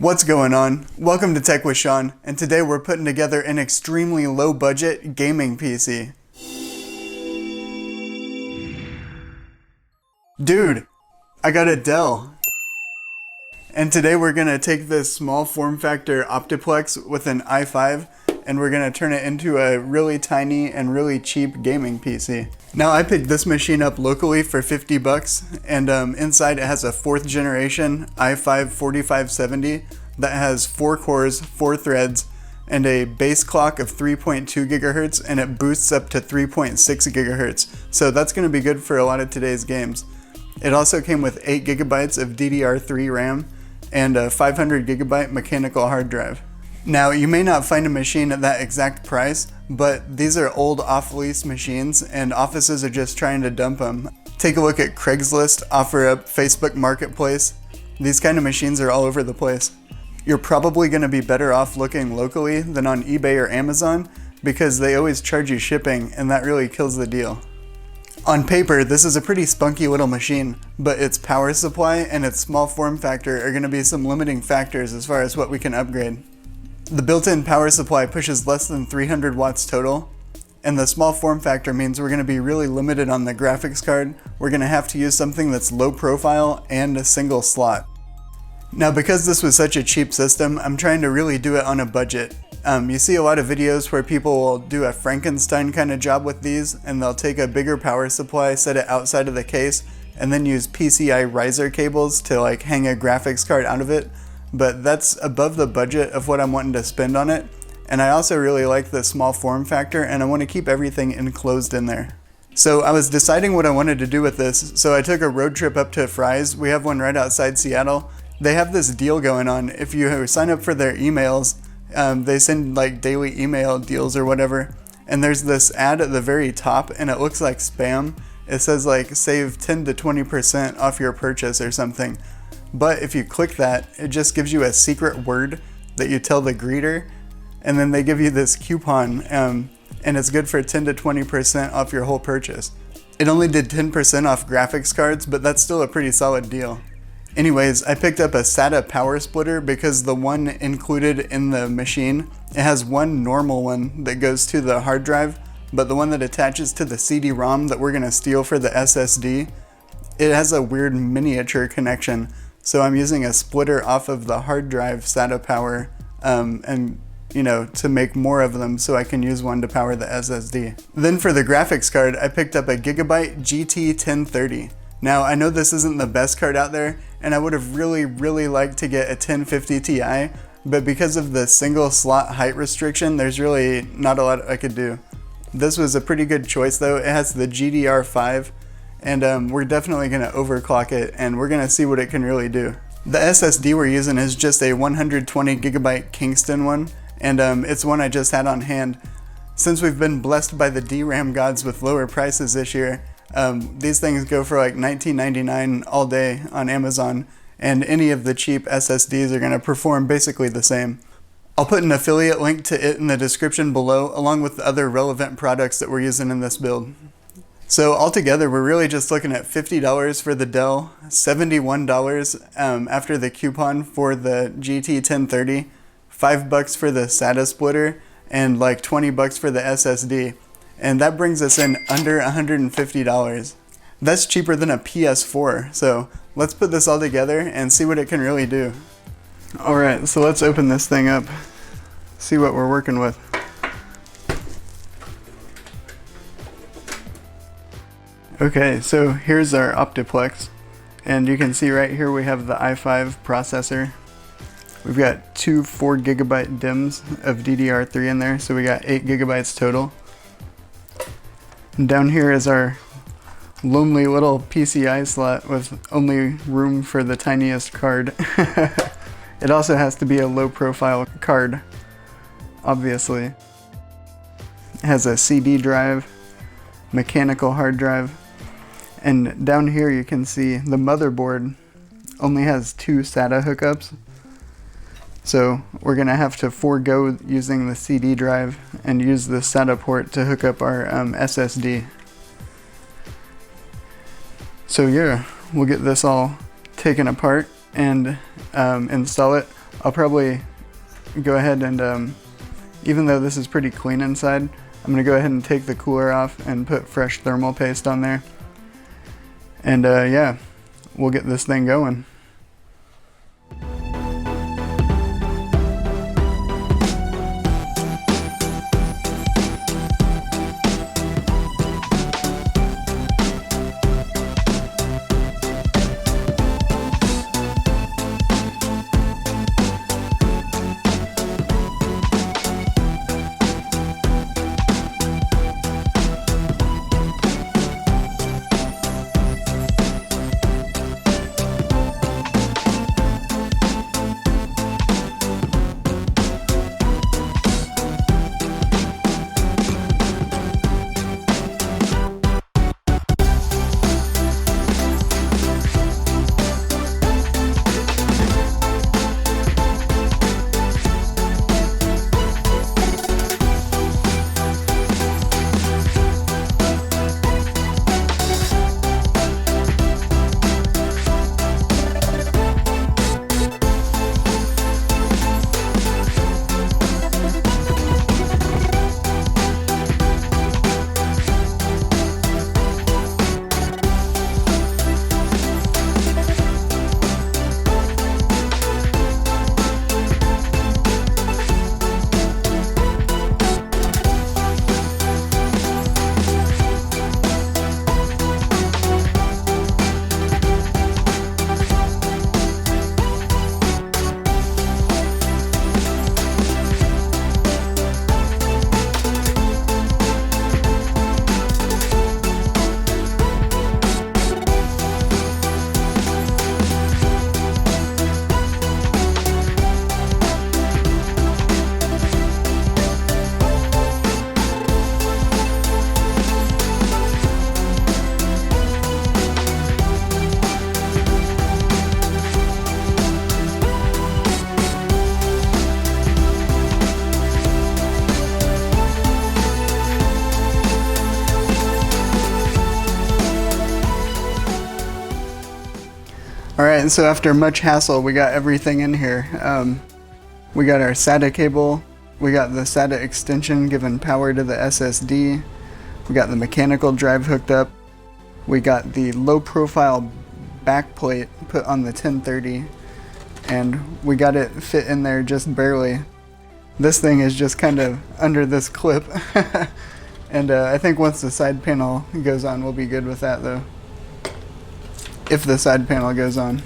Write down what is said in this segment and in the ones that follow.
What's going on? Welcome to Tech with Sean, and today we're putting together an extremely low budget gaming PC. Dude, I got a Dell. And today we're gonna take this small form factor Optiplex with an i5 and we're gonna turn it into a really tiny and really cheap gaming PC. Now I picked this machine up locally for 50 bucks and inside it has a 4th generation i5 4570 that has 4 cores, 4 threads, and a base clock of 3.2 gigahertz and it boosts up to 3.6 gigahertz. So that's gonna be good for a lot of today's games. It also came with 8 gigabytes of DDR3 RAM and a 500 gigabyte mechanical hard drive. Now, you may not find a machine at that exact price, but these are old off-lease machines and offices are just trying to dump them. Take a look at Craigslist, OfferUp, Facebook Marketplace. These kind of machines are all over the place. You're probably going to be better off looking locally than on eBay or Amazon because they always charge you shipping and that really kills the deal. On paper, this is a pretty spunky little machine, but its power supply and its small form factor are going to be some limiting factors as far as what we can upgrade. The built-in power supply pushes less than 300 watts total, and the small form factor means we're going to be really limited on the graphics card. We're going to have to use something that's low profile and a single slot. Now, because this was such a cheap system, I'm trying to really do it on a budget. You see a lot of videos where people will do a Frankenstein kind of job with these, and they'll take a bigger power supply, set it outside of the case, and then use PCI riser cables to like hang a graphics card out of it. But that's above the budget of what I'm wanting to spend on it. And I also really like the small form factor and I want to keep everything enclosed in there. So I was deciding what I wanted to do with this, so I took a road trip up to Fry's. We have one right outside Seattle. They have this deal going on. If you sign up for their emails, they send like daily email deals or whatever. And there's this ad at the very top and it looks like spam. It says like save 10 to 20% off your purchase or something. But if you click that, it just gives you a secret word that you tell the greeter, and then they give you this coupon, and it's good for 10 to 20% off your whole purchase. It only did 10% off graphics cards, but that's still a pretty solid deal. Anyways, I picked up a SATA power splitter because the one included in the machine, it has one normal one that goes to the hard drive, but the one that attaches to the CD-ROM that we're gonna steal for the SSD, it has a weird miniature connection. So I'm using a splitter off of the hard drive SATA power to make more of them so I can use one to power the SSD. Then for the graphics card, I picked up a Gigabyte GT 1030. Now I know this isn't the best card out there and I would have really liked to get a 1050 Ti, but because of the single slot height restriction, there's really not a lot I could do. This was a pretty good choice though. It has the GDR5. And we're definitely going to overclock it and we're going to see what it can really do. The SSD we're using is just a 120 gigabyte Kingston one, and it's one I just had on hand. Since we've been blessed by the DRAM gods with lower prices this year, these things go for like $19.99 all day on Amazon, and any of the cheap SSDs are going to perform basically the same. I'll put an affiliate link to it in the description below, along with the other relevant products that we're using in this build. So altogether, we're really just looking at $50 for the Dell, $71 after the coupon for the GT 1030, $5 for the SATA splitter, and like $20 for the SSD. And that brings us in under $150. That's cheaper than a PS4. So let's put this all together and see what it can really do. All right, so let's open this thing up, see what we're working with. Okay, so here's our Optiplex, and you can see right here we have the i5 processor. We've got two 4 gigabyte DIMMs of DDR3 in there, so we got 8 gigabytes total. And down here is our lonely little PCI slot with only room for the tiniest card. It also has to be a low profile card, obviously. It has a CD drive, mechanical hard drive. And down here you can see the motherboard only has 2 SATA hookups. So we're gonna have to forego using the CD drive and use the SATA port to hook up our SSD. So yeah, we'll get this all taken apart and install it. I'll probably go ahead and, even though this is pretty clean inside, I'm gonna go ahead and take the cooler off and put fresh thermal paste on there. And yeah, we'll get this thing going. Alright, so after much hassle, we got everything in here. We got our SATA cable, we got the SATA extension giving power to the SSD, we got the mechanical drive hooked up, we got the low profile backplate put on the 1030, and we got it fit in there just barely. This thing is just kind of under this clip, and I think once the side panel goes on, we'll be good with that though. If the side panel goes on.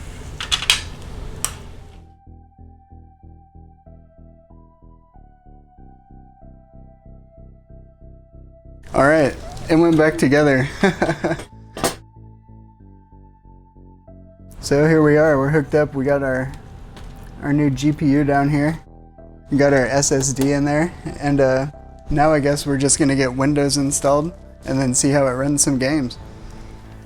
Alright, it went back together. So here we are, we're hooked up, we got our new GPU down here. We got our SSD in there, and now I guess we're just gonna get Windows installed and then see how it runs some games.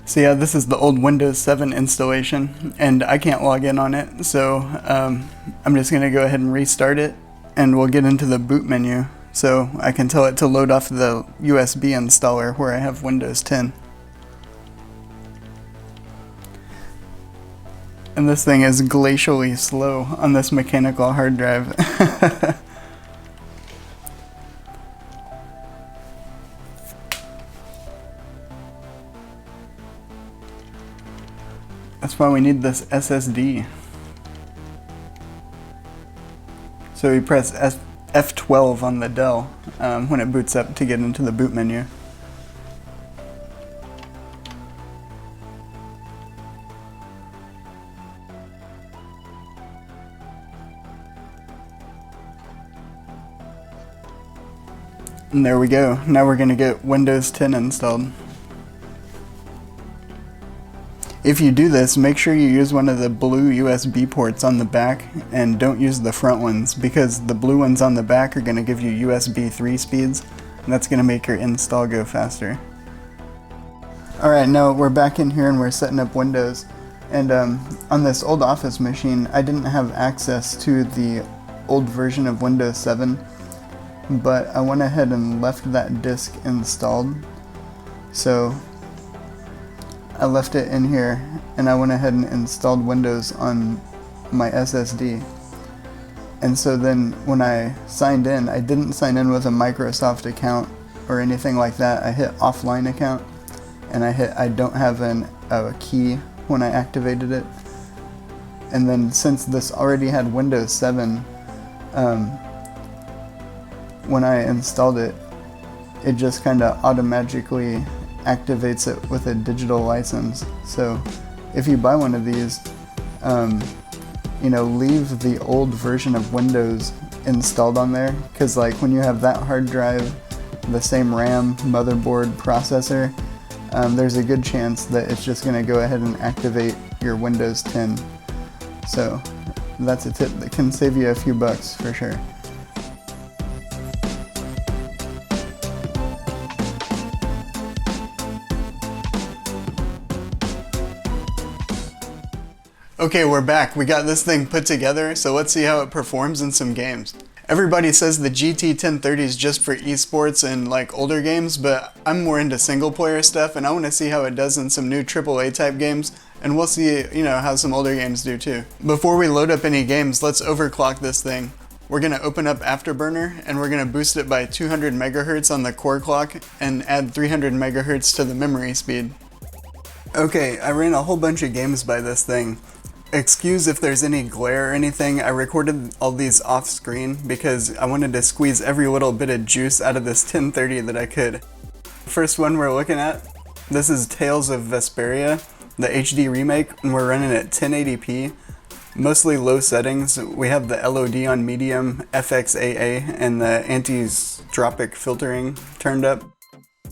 So yeah, this is the old Windows 7 installation, and I can't log in on it, so I'm just going to go ahead and restart it, and we'll get into the boot menu, so I can tell it to load off the USB installer where I have Windows 10. And this thing is glacially slow on this mechanical hard drive. That's why we need this SSD. So we press F12 on the Dell when it boots up to get into the boot menu. And there we go. Now we're going to get Windows 10 installed. If you do this, make sure you use one of the blue USB ports on the back and don't use the front ones, because the blue ones on the back are going to give you USB 3 speeds, and that's going to make your install go faster. Alright, now we're back in here and we're setting up Windows, and on this old Office machine I didn't have access to the old version of Windows 7, but I went ahead and left that disk installed. So I left it in here and I went ahead and installed Windows on my SSD. And so then when I signed in, I didn't sign in with a Microsoft account or anything like that. I hit offline account, and I don't have a key when I activated it. And then since this already had Windows 7, when I installed it, it just kind of automatically activates it with a digital license. So if you buy one of these, leave the old version of Windows installed on there, because like when you have that hard drive, the same RAM, motherboard, processor, there's a good chance that it's just going to go ahead and activate your Windows 10. So that's a tip that can save you a few bucks for sure. Okay, we're back. We got this thing put together, so let's see how it performs in some games. Everybody says the GT 1030 is just for esports and like older games, but I'm more into single player stuff, and I want to see how it does in some new AAA type games, and we'll see, how some older games do too. Before we load up any games, let's overclock this thing. We're going to open up Afterburner, and we're going to boost it by 200 megahertz on the core clock and add 300 megahertz to the memory speed. Okay, I ran a whole bunch of games by this thing. Excuse if there's any glare or anything. I recorded all these off screen because I wanted to squeeze every little bit of juice out of this 1030 that I could. First one we're looking at, this is Tales of Vesperia, the HD remake, and we're running at 1080p. Mostly low settings. We have the LOD on medium, FXAA, and the anti-stropic filtering turned up.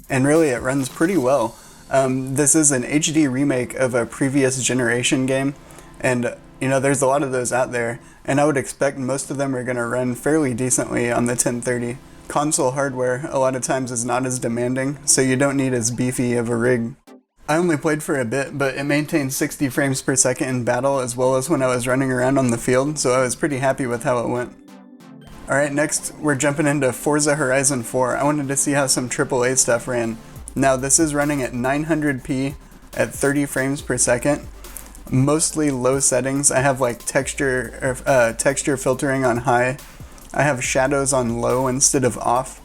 And really it runs pretty well. This is an HD remake of a previous generation game. And there's a lot of those out there, and I would expect most of them are going to run fairly decently on the 1030. Console hardware a lot of times is not as demanding, so you don't need as beefy of a rig. I only played for a bit, but it maintained 60 frames per second in battle as well as when I was running around on the field, so I was pretty happy with how it went. Alright, next we're jumping into Forza Horizon 4. I wanted to see how some AAA stuff ran. Now this is running at 900p at 30 frames per second. Mostly low settings. I have like texture filtering on high. I have shadows on low instead of off.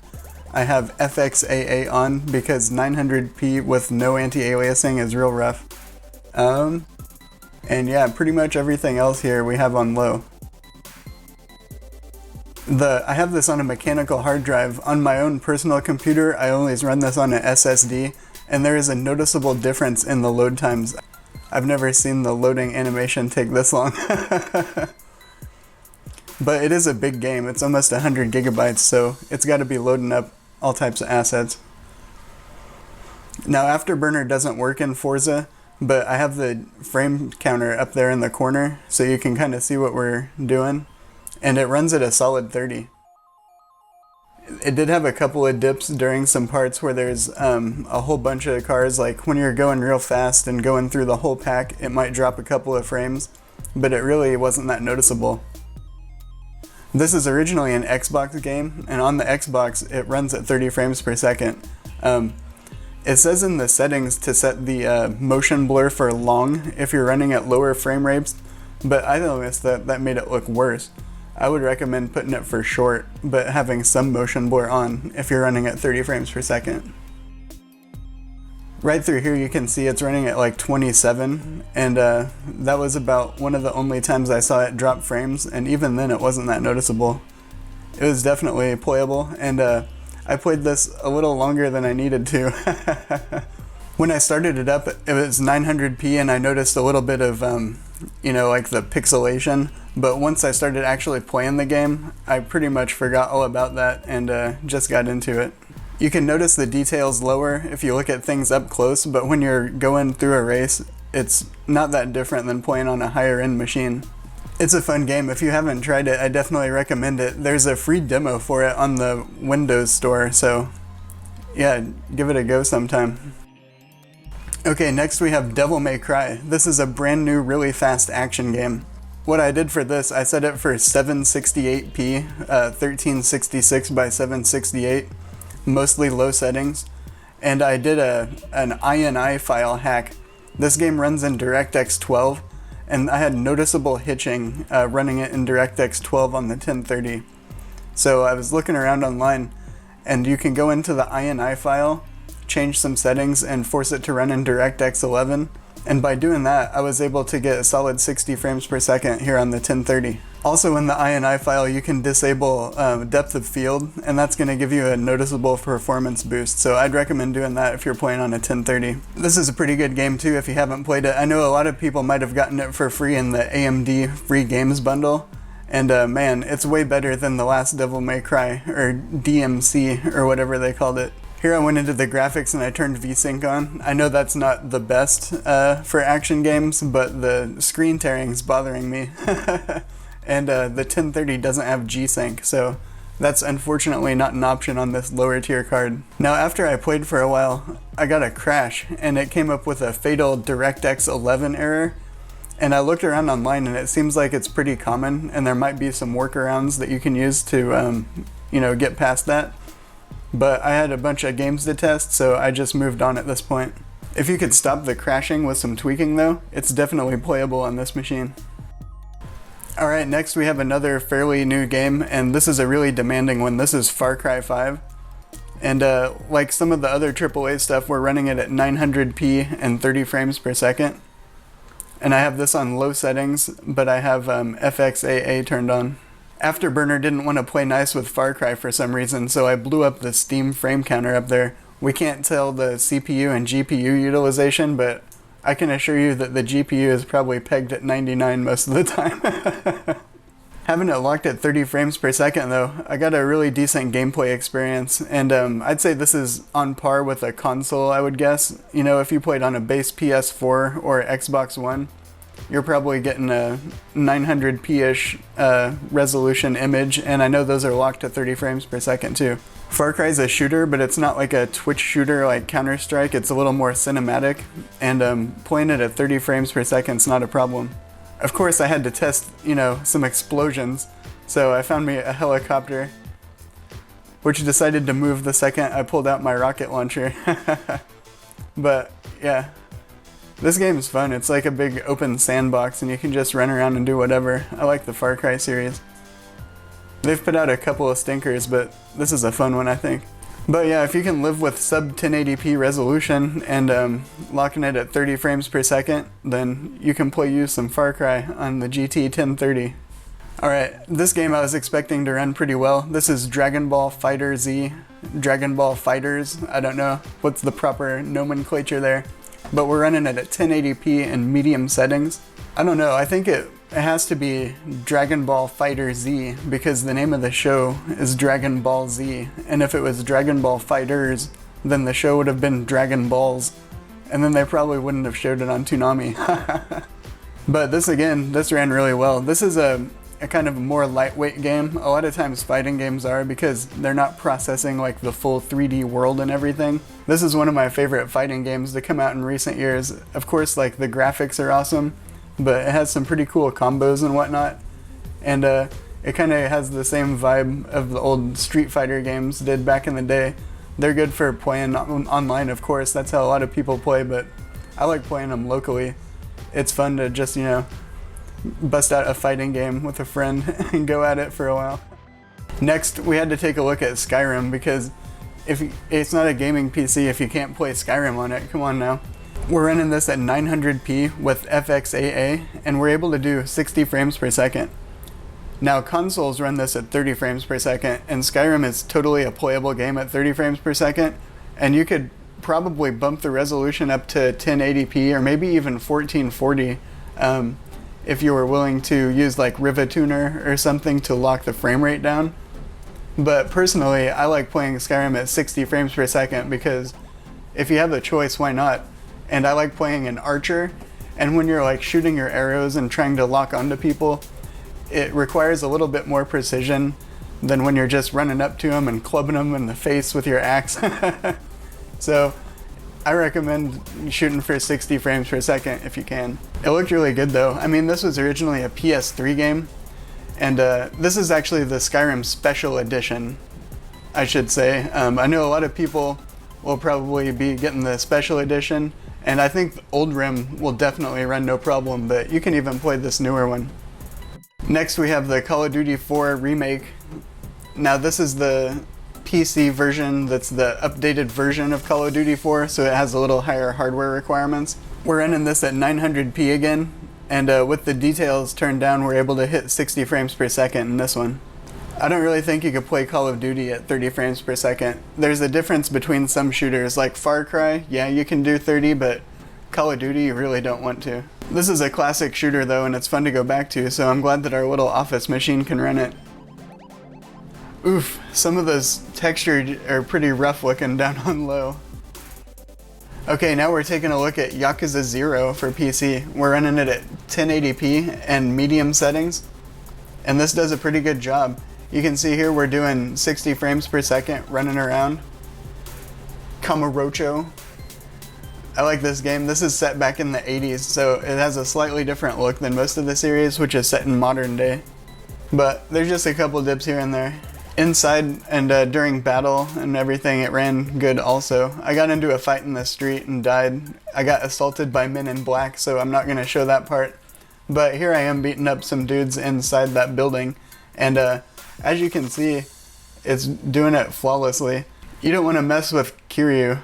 I have FXAA on because 900p with no anti-aliasing is real rough. And yeah, pretty much everything else here we have on low. I have this on a mechanical hard drive. On my own personal computer, I always run this on an SSD, and there is a noticeable difference in the load times. I've never seen the loading animation take this long. But it is a big game. It's almost 100 gigabytes, so it's got to be loading up all types of assets. Now, Afterburner doesn't work in Forza, but I have the frame counter up there in the corner, so you can kind of see what we're doing. And it runs at a solid 30. It did have a couple of dips during some parts where there's a whole bunch of cars, like when you're going real fast and going through the whole pack, it might drop a couple of frames, but it really wasn't that noticeable. This is originally an Xbox game, and on the Xbox it runs at 30 frames per second. It says in the settings to set the motion blur for long if you're running at lower frame rates, but I noticed that made it look worse. I would recommend putting it for short, but having some motion blur on if you're running at 30 frames per second. Right through here you can see it's running at like 27, and that was about one of the only times I saw it drop frames, and even then it wasn't that noticeable. It was definitely playable, and I played this a little longer than I needed to. When I started it up, it was 900p, and I noticed a little bit of, like the pixelation. But once I started actually playing the game, I pretty much forgot all about that and just got into it. You can notice the details lower if you look at things up close, but when you're going through a race, it's not that different than playing on a higher end machine. It's a fun game. If you haven't tried it, I definitely recommend it. There's a free demo for it on the Windows Store, so yeah, give it a go sometime. Okay, next we have Devil May Cry. This is a brand new, really fast action game. What I did for this, I set it for 768p, 1366 by 768, mostly low settings, and I did an INI file hack. This game runs in DirectX 12, and I had noticeable hitching running it in DirectX 12 on the 1030. So I was looking around online, and you can go into the INI file, change some settings, and force it to run in DirectX 11. And by doing that, I was able to get a solid 60 frames per second here on the 1030. Also in the INI file, you can disable depth of field, and that's going to give you a noticeable performance boost. So I'd recommend doing that if you're playing on a 1030. This is a pretty good game too if you haven't played it. I know a lot of people might have gotten it for free in the AMD free games bundle. And man, it's way better than the last Devil May Cry, or DMC, or whatever they called it. Here I went into the graphics and I turned VSync on. I know that's not the best for action games, but the screen tearing's bothering me. And the 1030 doesn't have G-Sync, so that's unfortunately not an option on this lower tier card. Now after I played for a while, I got a crash, and it came up with a fatal DirectX 11 error. And I looked around online, and it seems like it's pretty common, and there might be some workarounds that you can use to, get past that. But I had a bunch of games to test, so I just moved on at this point. If you could stop the crashing with some tweaking though, it's definitely playable on this machine. Alright, next we have another fairly new game, and this is a really demanding one. This is Far Cry 5. And like some of the other AAA stuff, we're running it at 900p and 30 frames per second. And I have this on low settings, but I have FXAA turned on. Afterburner didn't want to play nice with Far Cry for some reason, so I blew up the Steam frame counter up there. We can't tell the CPU and GPU utilization, but I can assure you that the GPU is probably pegged at 99 most of the time. Having it locked at 30 frames per second though, I got a really decent gameplay experience, and I'd say this is on par with a console, I would guess. You know, if you played on a base PS4 or Xbox One, you're probably getting a 900p-ish resolution image, and I know those are locked to 30 frames per second too. Far Cry's a shooter, but it's not like a Twitch shooter like Counter-Strike. It's a little more cinematic, and playing it at 30 frames per second is not a problem. Of course, I had to test, some explosions, so I found me a helicopter, which decided to move the second I pulled out my rocket launcher. But yeah, this game is fun. It's like a big open sandbox, and you can just run around and do whatever. I like the Far Cry series. They've put out a couple of stinkers, but this is a fun one, I think. But yeah, if you can live with sub 1080p resolution and locking it at 30 frames per second, then you can play some Far Cry on the GT 1030. Alright, this game I was expecting to run pretty well. This is Dragon Ball FighterZ, Dragon Ball FighterZ, I don't know what's the proper nomenclature there. But we're running it at 1080p in medium settings. I don't know, I think it has to be Dragon Ball FighterZ because the name of the show is Dragon Ball Z. And if it was Dragon Ball FighterZ, then the show would have been Dragon Balls. And then they probably wouldn't have showed it on Toonami. But this ran really well. This is a kind of a more lightweight game. A lot of times fighting games are because they're not processing like the full 3D world and everything. This is one of my favorite fighting games to come out in recent years. Of course, like the graphics are awesome, but it has some pretty cool combos and whatnot. And it kind of has the same vibe of the old Street Fighter games did back in the day. They're good for playing online, of course. That's how a lot of people play, but I like playing them locally. It's fun to just, bust out a fighting game with a friend and go at it for a while. Next, we had to take a look at Skyrim because it's not a gaming PC if you can't play Skyrim on it. Come on now. We're running this at 900p with FXAA, and we're able to do 60 frames per second. Now, consoles run this at 30 frames per second, and Skyrim is totally a playable game at 30 frames per second, and you could probably bump the resolution up to 1080p or maybe even 1440 if you were willing to use like Rivatuner or something to lock the frame rate down. But personally, I like playing Skyrim at 60 frames per second because if you have the choice, why not? And I like playing an archer, and when you're like shooting your arrows and trying to lock onto people, it requires a little bit more precision than when you're just running up to them and clubbing them in the face with your axe. So I recommend shooting for 60 frames per second if you can. It looked really good though. I mean, this was originally a PS3 game, and this is actually the Skyrim Special Edition, I should say. I know a lot of people will probably be getting the Special Edition, And I think the old RIM will definitely run no problem, but you can even play this newer one. Next we have the Call of Duty 4 remake. Now this is the PC version that's the updated version of Call of Duty 4, so it has a little higher hardware requirements. We're running this at 900p again, and with the details turned down, we're able to hit 60 frames per second in this one. I don't really think you could play Call of Duty at 30 frames per second. There's a difference between some shooters, like Far Cry, yeah, you can do 30, but Call of Duty, you really don't want to. This is a classic shooter though, and it's fun to go back to, so I'm glad that our little office machine can run it. Oof, some of those textures are pretty rough looking down on low. Okay, now we're taking a look at Yakuza 0 for PC. We're running it at 1080p and medium settings, and this does a pretty good job. You can see here we're doing 60 frames per second running around. Kamurocho. I like this game. This is set back in the 80s, so it has a slightly different look than most of the series, which is set in modern day. But there's just a couple dips here and there. Inside and during battle and everything, it ran good also. I got into a fight in the street and died. I got assaulted by men in black, so I'm not going to show that part. But here I am beating up some dudes inside that building, and as you can see, it's doing it flawlessly. You don't want to mess with Kiryu.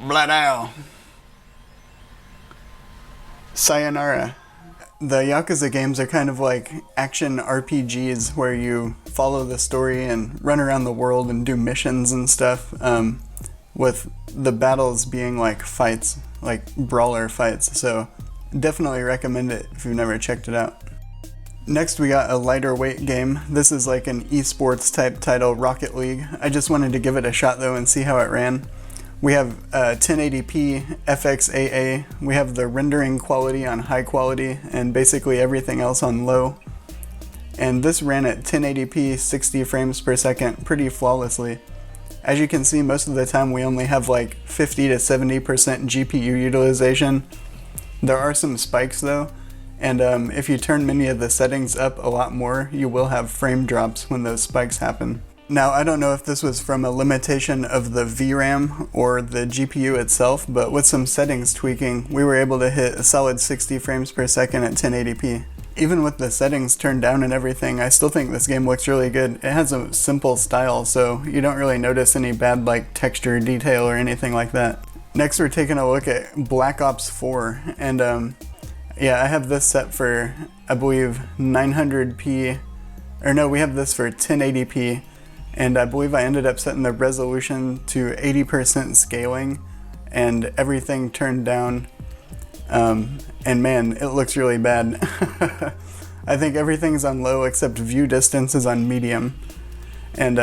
Bladow. Sayonara. The Yakuza games are kind of like action RPGs where you follow the story and run around the world and do missions and stuff, with the battles being like fights, like brawler fights, so definitely recommend it if you've never checked it out. Next we got a lighter weight game. This is like an esports type title, Rocket League. I just wanted to give it a shot though and see how it ran. We have 1080p FXAA, we have the rendering quality on high quality, and basically everything else on low. And this ran at 1080p 60 frames per second pretty flawlessly. As you can see, most of the time we only have like 50 to 70% GPU utilization. There are some spikes though, and if you turn many of the settings up a lot more, you will have frame drops when those spikes happen. Now, I don't know if this was from a limitation of the VRAM or the GPU itself, but with some settings tweaking, we were able to hit a solid 60 frames per second at 1080p. Even with the settings turned down and everything, I still think this game looks really good. It has a simple style, so you don't really notice any bad like texture detail or anything like that. Next, we're taking a look at Black Ops 4, and yeah, I have this set for, I believe, 900p, or no, we have this for 1080p. And I believe I ended up setting the resolution to 80% scaling and everything turned down. And man, it looks really bad. I think everything's on low except view distance is on medium. And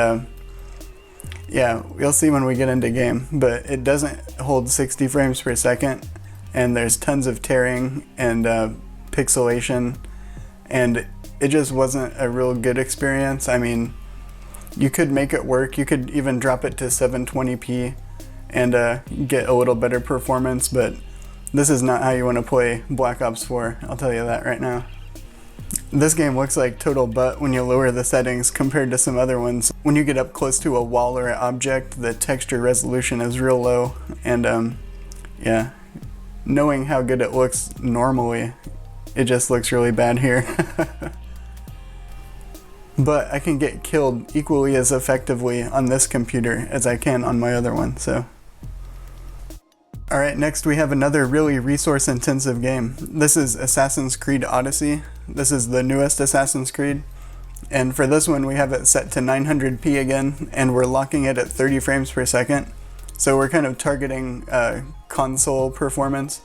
yeah, we'll see when we get into game, but it doesn't hold 60 frames per second. And there's tons of tearing and pixelation. And it just wasn't a real good experience. I mean, you could make it work. You could even drop it to 720p and get a little better performance, but this is not how you want to play Black Ops 4, I'll tell you that right now. This game looks like total butt when you lower the settings compared to some other ones. When you get up close to a wall or an object, the texture resolution is real low, and yeah, knowing how good it looks normally, it just looks really bad here. But I can get killed equally as effectively on this computer as I can on my other one, so. Alright, next we have another really resource intensive game. This is Assassin's Creed Odyssey. This is the newest Assassin's Creed. And for this one we have it set to 900p again, and we're locking it at 30 frames per second. So we're kind of targeting console performance.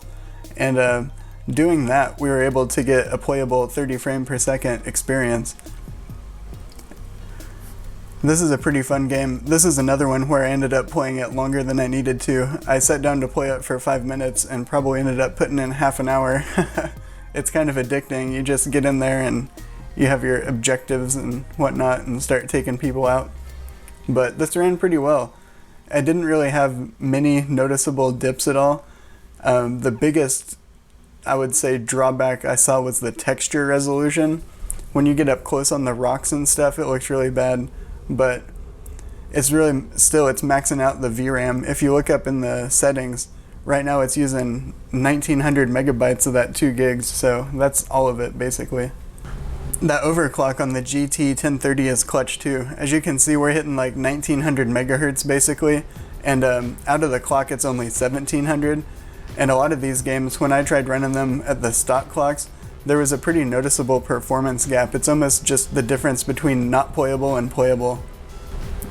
And doing that, we were able to get a playable 30 frame per second experience. This is a pretty fun game. This is another one where I ended up playing it longer than I needed to. I sat down to play it for 5 minutes and probably ended up putting in half an hour. It's kind of addicting. You just get in there and you have your objectives and whatnot and start taking people out. But this ran pretty well. I didn't really have many noticeable dips at all. The biggest, I would say, drawback I saw was the texture resolution. When you get up close on the rocks and stuff, it looks really bad. But it's really still, it's maxing out the VRAM. If you look up in the settings, right now it's using 1900 megabytes of that 2 gigs, so that's all of it basically. That overclock on the GT 1030 is clutch too. As you can see, we're hitting like 1900 megahertz basically, and out of the clock it's only 1700. And a lot of these games, when I tried running them at the stock clocks, there was a pretty noticeable performance gap. It's almost just the difference between not playable and playable.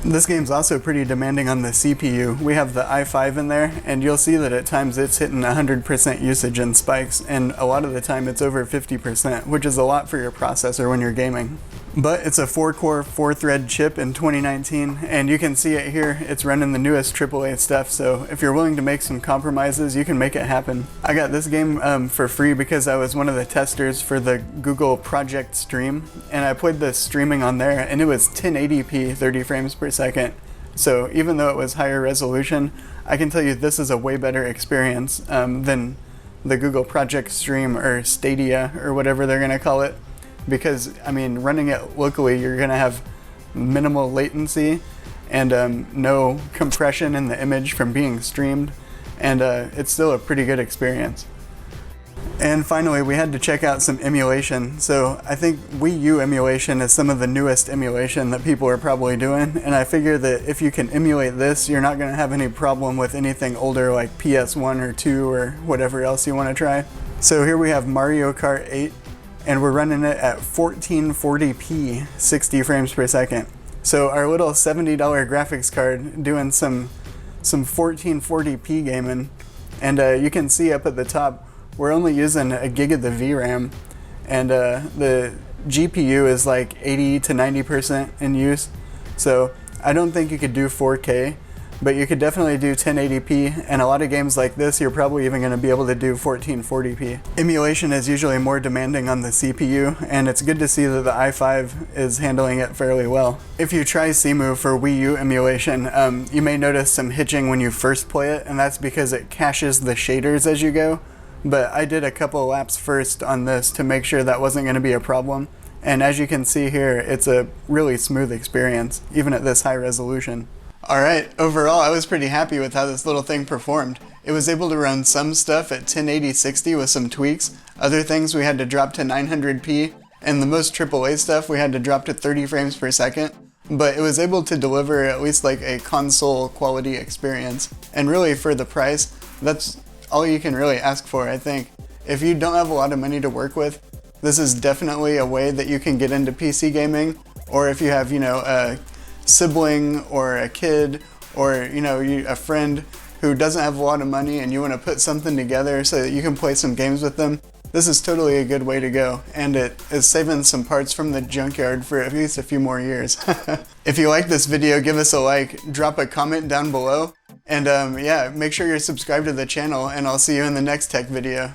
This game's also pretty demanding on the CPU. We have the i5 in there, and you'll see that at times it's hitting 100% usage and spikes, and a lot of the time it's over 50%, which is a lot for your processor when you're gaming. But it's a 4-core, 4-thread chip in 2019, and you can see it here. It's running the newest AAA stuff, so if you're willing to make some compromises, you can make it happen. I got this game for free because I was one of the testers for the Google Project Stream, and I played the streaming on there, and it was 1080p 30 frames per second. So even though it was higher resolution, I can tell you this is a way better experience than the Google Project Stream or Stadia or whatever they're going to call it. Because, I mean, running it locally, you're going to have minimal latency and no compression in the image from being streamed, and it's still a pretty good experience. And finally, we had to check out some emulation. So I think Wii U emulation is some of the newest emulation that people are probably doing, and I figure that if you can emulate this, you're not going to have any problem with anything older like PS1 or 2 or whatever else you want to try. So here we have Mario Kart 8. And we're running it at 1440p, 60 frames per second. So our little $70 graphics card doing some 1440p gaming, and you can see up at the top, we're only using a gig of the VRAM, and the GPU is like 80 to 90% in use. So I don't think you could do 4K, but you could definitely do 1080p, and a lot of games like this you're probably even going to be able to do 1440p. Emulation is usually more demanding on the CPU, and it's good to see that the i5 is handling it fairly well. If you try Cemu for Wii U emulation, you may notice some hitching when you first play it, and that's because it caches the shaders as you go. But I did a couple laps first on this to make sure that wasn't going to be a problem. And as you can see here, it's a really smooth experience, even at this high resolution. Alright, overall I was pretty happy with how this little thing performed. It was able to run some stuff at 1080-60 with some tweaks, other things we had to drop to 900p, and the most AAA stuff we had to drop to 30 frames per second. But it was able to deliver at least like a console quality experience. And really for the price, that's all you can really ask for, I think. If you don't have a lot of money to work with, this is definitely a way that you can get into PC gaming, or if you have, you know, a sibling or a kid or, you know, a friend who doesn't have a lot of money and you want to put something together so that you can play some games with them, this is totally a good way to go, and it is saving some parts from the junkyard for at least a few more years. If you like this video, give us a like, drop a comment down below, and yeah, make sure you're subscribed to the channel, and I'll see you in the next tech video.